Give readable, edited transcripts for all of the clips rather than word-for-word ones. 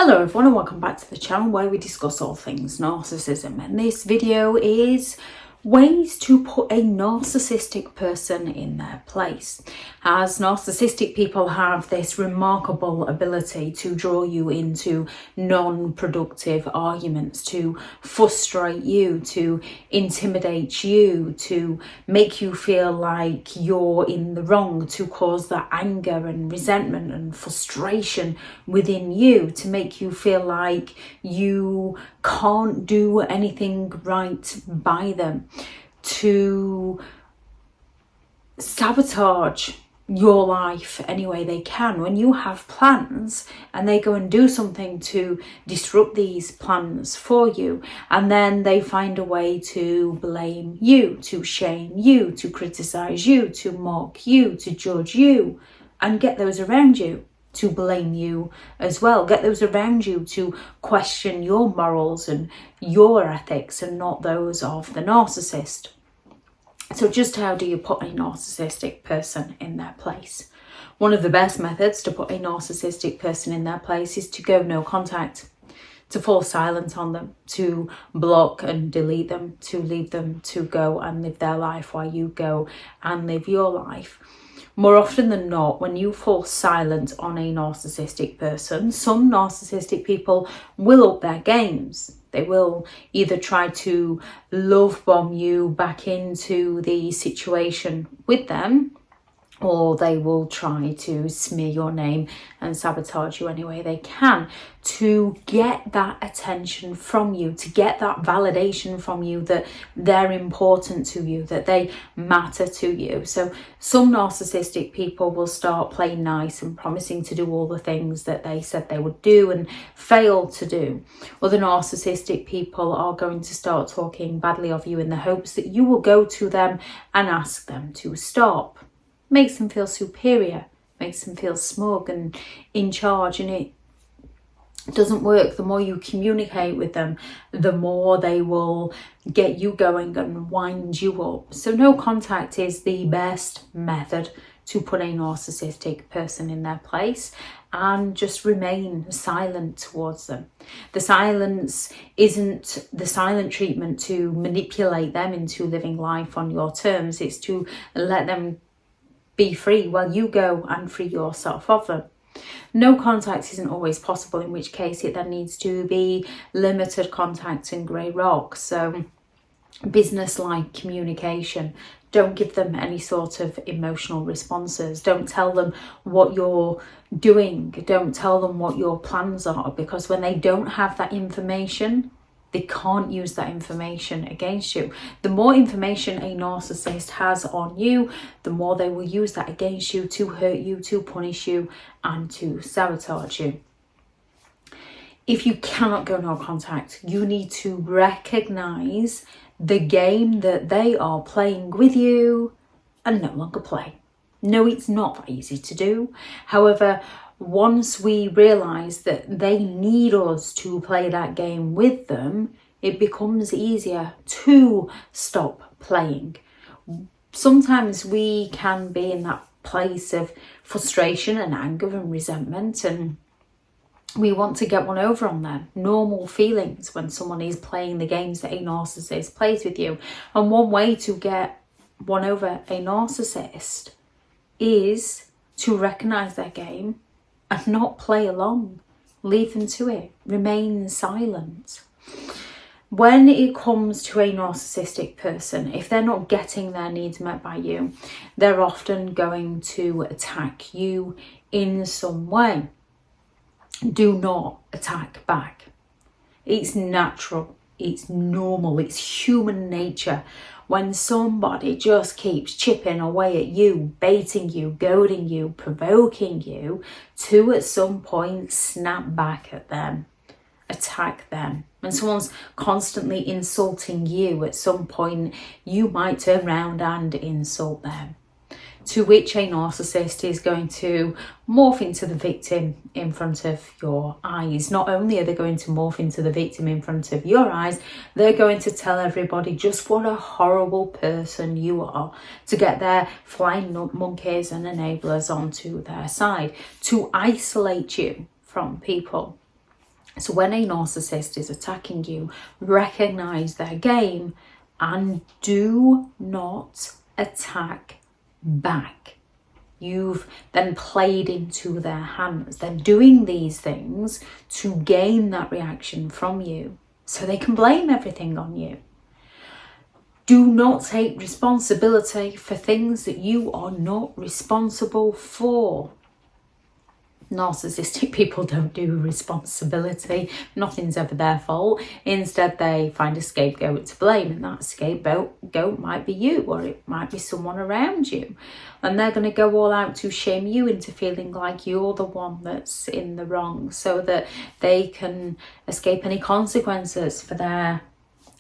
Hello everyone and welcome back to the channel where we discuss all things narcissism, and this video is ways to put a narcissistic person in their place. As narcissistic people have this remarkable ability to draw you into non-productive arguments, to frustrate you, to intimidate you, to make you feel like you're in the wrong, to cause that anger and resentment and frustration within you, to make you feel like you can't do anything right by them, to sabotage your life any way they can. When you have plans and they go and do something to disrupt these plans for you, and then they find a way to blame you, to shame you, to criticize you, to mock you, to judge you, and get those around you to blame you as well, get those around you to question your morals and your ethics and not those of the narcissist. So just how do you put a narcissistic person in their place? One of the best methods to put a narcissistic person in their place is to go no contact, to fall silent on them, to block and delete them, to leave them to go and live their life while you go and live your life. More often than not, when you fall silent on a narcissistic person, some narcissistic people will up their games. They will either try to love bomb you back into the situation with them, or they will try to smear your name and sabotage you any way they can to get that attention from you, to get that validation from you that they're important to you, that they matter to you. So some narcissistic people will start playing nice and promising to do all the things that they said they would do and fail to do. Other narcissistic people are going to start talking badly of you in the hopes that you will go to them and ask them to stop. Makes them feel superior, makes them feel smug and in charge, and it doesn't work. The more you communicate with them, the more they will get you going and wind you up. So no contact is the best method to put a narcissistic person in their place, and just remain silent towards them. The silence isn't the silent treatment to manipulate them into living life on your terms. It's to let them be free while you go and free yourself of them. No contact isn't always possible, in which case it then needs to be limited contact and grey rock. So business-like communication. Don't give them any sort of emotional responses. Don't tell them what you're doing. Don't tell them what your plans are, because when they don't have that information, they can't use that information against you. The more information a narcissist has on you, the more they will use that against you to hurt you, to punish you, and to sabotage you. If you cannot go no contact, you need to recognize the game that they are playing with you and no longer play. No, it's not that easy to do. However, once we realize that they need us to play that game with them, it becomes easier to stop playing. Sometimes we can be in that place of frustration and anger and resentment, and we want to get one over on them. Normal feelings when someone is playing the games that a narcissist plays with you. And one way to get one over a narcissist is to recognize their game and not play along. Leave them to it. Remain silent. When it comes to a narcissistic person, if they're not getting their needs met by you, they're often going to attack you in some way. Do not attack back. It's natural. It's normal. It's human nature. When somebody just keeps chipping away at you, baiting you, goading you, provoking you, to at some point snap back at them, attack them. When someone's constantly insulting you, at some point you might turn around and insult them. To which a narcissist is going to morph into the victim in front of your eyes. Not only are they going to morph into the victim in front of your eyes, they're going to tell everybody just what a horrible person you are, to get their flying monkeys and enablers onto their side, to isolate you from people. So when a narcissist is attacking you, recognize their game and do not attack back. You've then played into their hands. They're doing these things to gain that reaction from you so they can blame everything on you. Do not take responsibility for things that you are not responsible for. Narcissistic people don't do responsibility. Nothing's ever their fault. Instead, they find a scapegoat to blame, and that scapegoat might be you, or it might be someone around you. And they're going to go all out to shame you into feeling like you're the one that's in the wrong, so that they can escape any consequences for their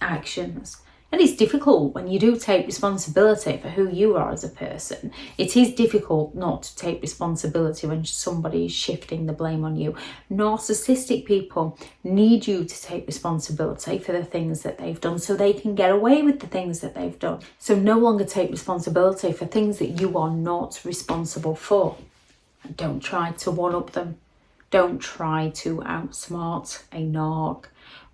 actions. And it's difficult when you do take responsibility for who you are as a person. It is difficult not to take responsibility when somebody is shifting the blame on you. Narcissistic people need you to take responsibility for the things that they've done so they can get away with the things that they've done. So no longer take responsibility for things that you are not responsible for. And don't try to one-up them. Don't try to outsmart a narc.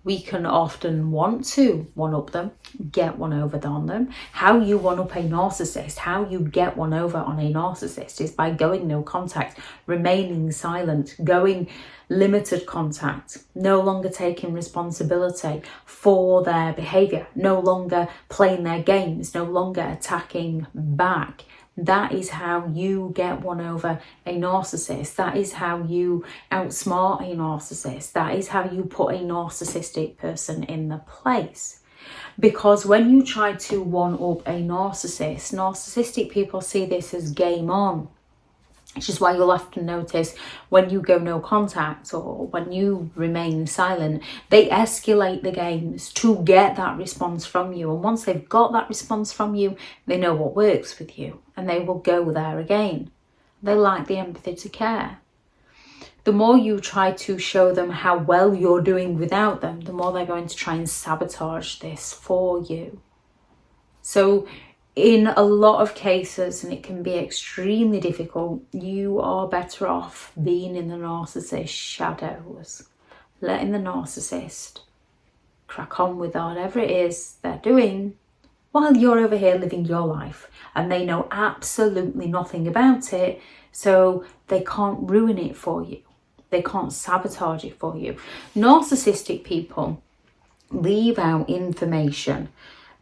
We can often want to one-up them, get one over on them. How you one-up a narcissist, how you get one over on a narcissist is by going no contact, remaining silent, going limited contact, no longer taking responsibility for their behaviour, no longer playing their games, no longer attacking back. That is how you get one over a narcissist. That is how you outsmart a narcissist. That is how you put a narcissistic person in the place. Because when you try to one-up a narcissist, narcissistic people see this as game on. Which is why you'll often notice when you go no contact or when you remain silent, they escalate the games to get that response from you. And once they've got that response from you, they know what works with you and they will go there again. They like the empathy to care. The more you try to show them how well you're doing without them, the more they're going to try and sabotage this for you. So in a lot of cases, and it can be extremely difficult, you are better off being in the narcissist's shadows, letting the narcissist crack on with whatever it is they're doing while you're over here living your life. And they know absolutely nothing about it, so they can't ruin it for you. They can't sabotage it for you. Narcissistic people leave out information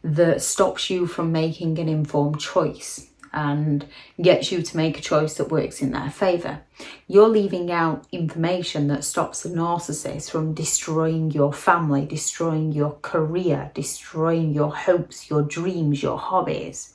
that stops you from making an informed choice and gets you to make a choice that works in their favour. You're leaving out information that stops the narcissist from destroying your family, destroying your career, destroying your hopes, your dreams, your hobbies.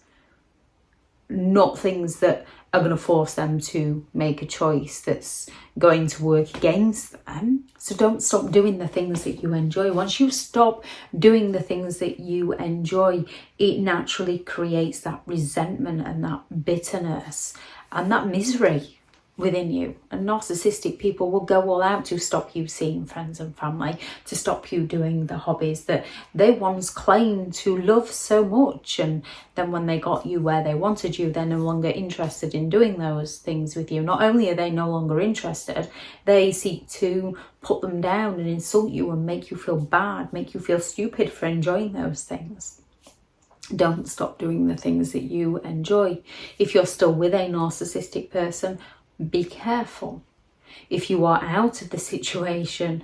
Not things that are going to force them to make a choice that's going to work against them. So don't stop doing the things that you enjoy. Once you stop doing the things that you enjoy, it naturally creates that resentment and that bitterness and that misery within you. And narcissistic people will go all out to stop you seeing friends and family, to stop you doing the hobbies that they once claimed to love so much. And then when they got you where they wanted you, they're no longer interested in doing those things with you. Not only are they no longer interested, they seek to put them down and insult you and make you feel bad, make you feel stupid for enjoying those things. Don't stop doing the things that you enjoy. If you're still with a narcissistic person, be careful. If you are out of the situation,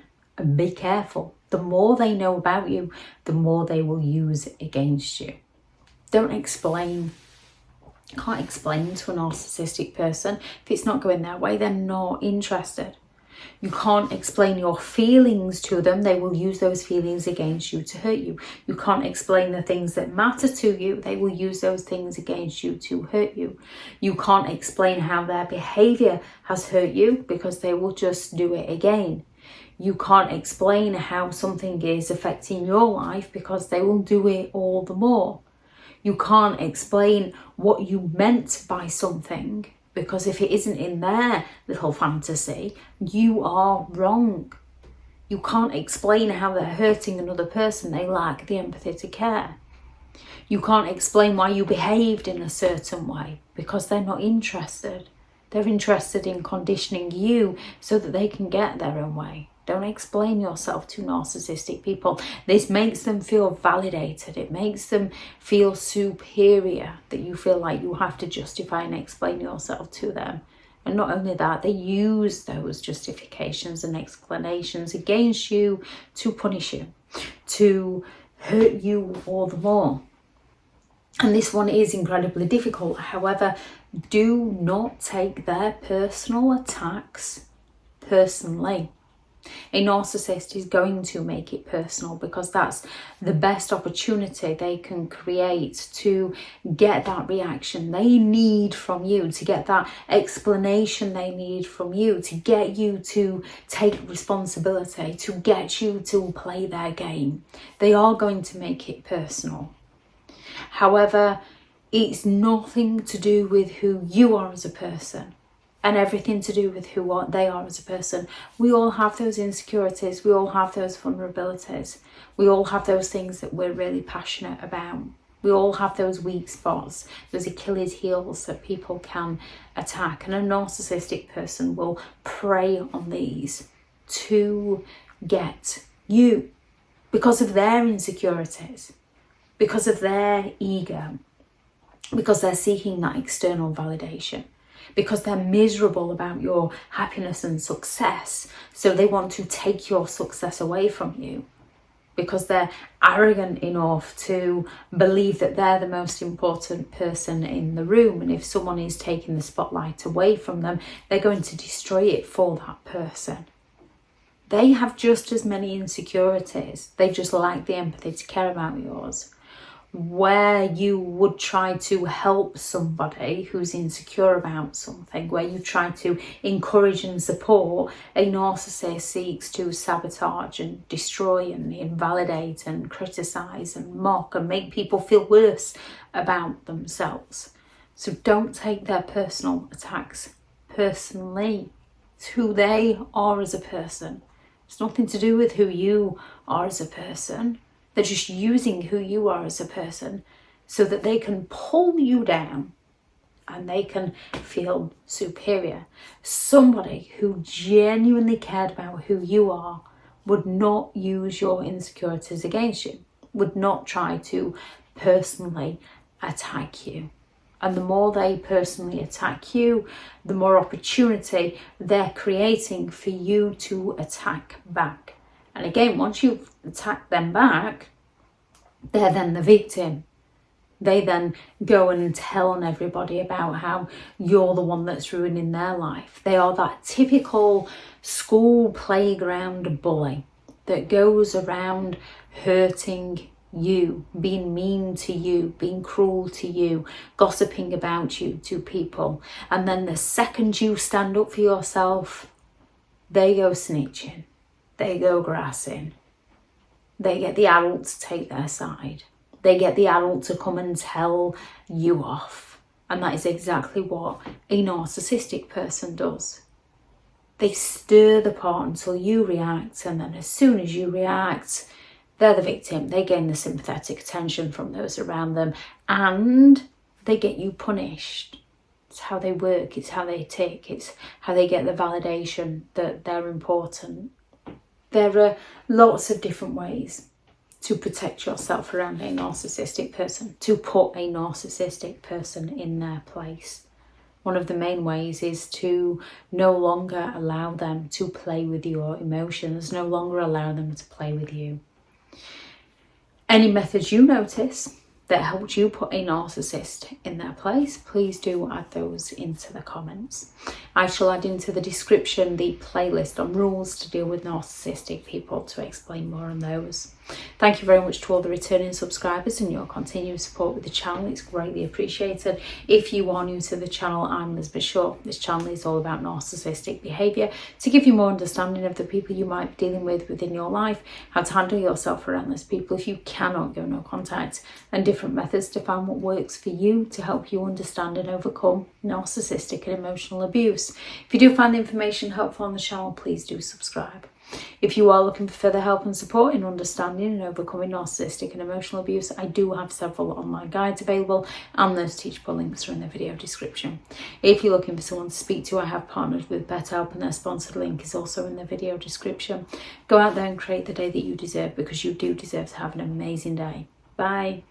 be careful. The more they know about you, the more they will use it against you. Don't explain. You can't explain to a narcissistic person. If it's not going their way, they're not interested. You can't explain your feelings to them. They will use those feelings against you to hurt you. You can't explain the things that matter to you. They will use those things against you to hurt you. You can't explain how their behavior has hurt you because they will just do it again. You can't explain how something is affecting your life because they will do it all the more. You can't explain what you meant by something, because if it isn't in their little fantasy, you are wrong. You can't explain how they're hurting another person. They lack the empathy to care. You can't explain why you behaved in a certain way because they're not interested. They're interested in conditioning you so that they can get their own way. Don't explain yourself to narcissistic people. This makes them feel validated. It makes them feel superior, that you feel like you have to justify and explain yourself to them. And not only that, they use those justifications and explanations against you to punish you, to hurt you all the more. And this one is incredibly difficult. However, do not take their personal attacks personally. A narcissist is going to make it personal, because that's the best opportunity they can create to get that reaction they need from you, to get that explanation they need from you, to get you to take responsibility, to get you to play their game. They are going to make it personal. However, it's nothing to do with who you are as a person, and everything to do with who they are as a person. We all have those insecurities. We all have those vulnerabilities. We all have those things that we're really passionate about. We all have those weak spots, those Achilles heels that people can attack. And a narcissistic person will prey on these to get you, because of their insecurities, because of their ego, because they're seeking that external validation, because they're miserable about your happiness and success. So they want to take your success away from you, because they're arrogant enough to believe that they're the most important person in the room. And if someone is taking the spotlight away from them, they're going to destroy it for that person. They have just as many insecurities. They just lack the empathy to care about yours. Where you would try to help somebody who's insecure about something, where you try to encourage and support, a narcissist seeks to sabotage and destroy and invalidate and criticize and mock and make people feel worse about themselves. So don't take their personal attacks personally. It's who they are as a person. It's nothing to do with who you are as a person. They're just using who you are as a person so that they can pull you down and they can feel superior. Somebody who genuinely cared about who you are would not use your insecurities against you, would not try to personally attack you. And the more they personally attack you, the more opportunity they're creating for you to attack back. And again, once you've attacked them back, they're then the victim. They then go and tell on everybody about how you're the one that's ruining their life. They are that typical school playground bully that goes around hurting you, being mean to you, being cruel to you, gossiping about you to people. And then the second you stand up for yourself, they go snitching. They go grassing. They get the adult to take their side. They get the adult to come and tell you off. And that is exactly what a narcissistic person does. They stir the pot until you react, and then as soon as you react, they're the victim. They gain the sympathetic attention from those around them, and they get you punished. It's how they work. It's how they tick. It's how they get the validation that they're important. There are lots of different ways to protect yourself around a narcissistic person, to put a narcissistic person in their place. One of the main ways is to no longer allow them to play with your emotions, no longer allow them to play with you. Any methods you notice that helped you put a narcissist in their place, please do add those into the comments. I shall add into the description the playlist on rules to deal with narcissistic people to explain more on those. Thank you very much to all the returning subscribers and your continued support with the channel. It's greatly appreciated. If you are new to the channel, I'm Elizabeth Shaw. This channel is all about narcissistic behaviour to give you more understanding of the people you might be dealing with within your life, how to handle yourself around those people if you cannot go no contact, and different methods to find what works for you to help you understand and overcome narcissistic and emotional abuse. If you do find the information helpful on the channel, please do subscribe. If you are looking for further help and support in understanding and overcoming narcissistic and emotional abuse, I do have several online guides available, and those teachable links are in the video description. If you're looking for someone to speak to, I have partnered with BetterHelp, and their sponsored link is also in the video description. Go out there and create the day that you deserve, because you do deserve to have an amazing day. Bye.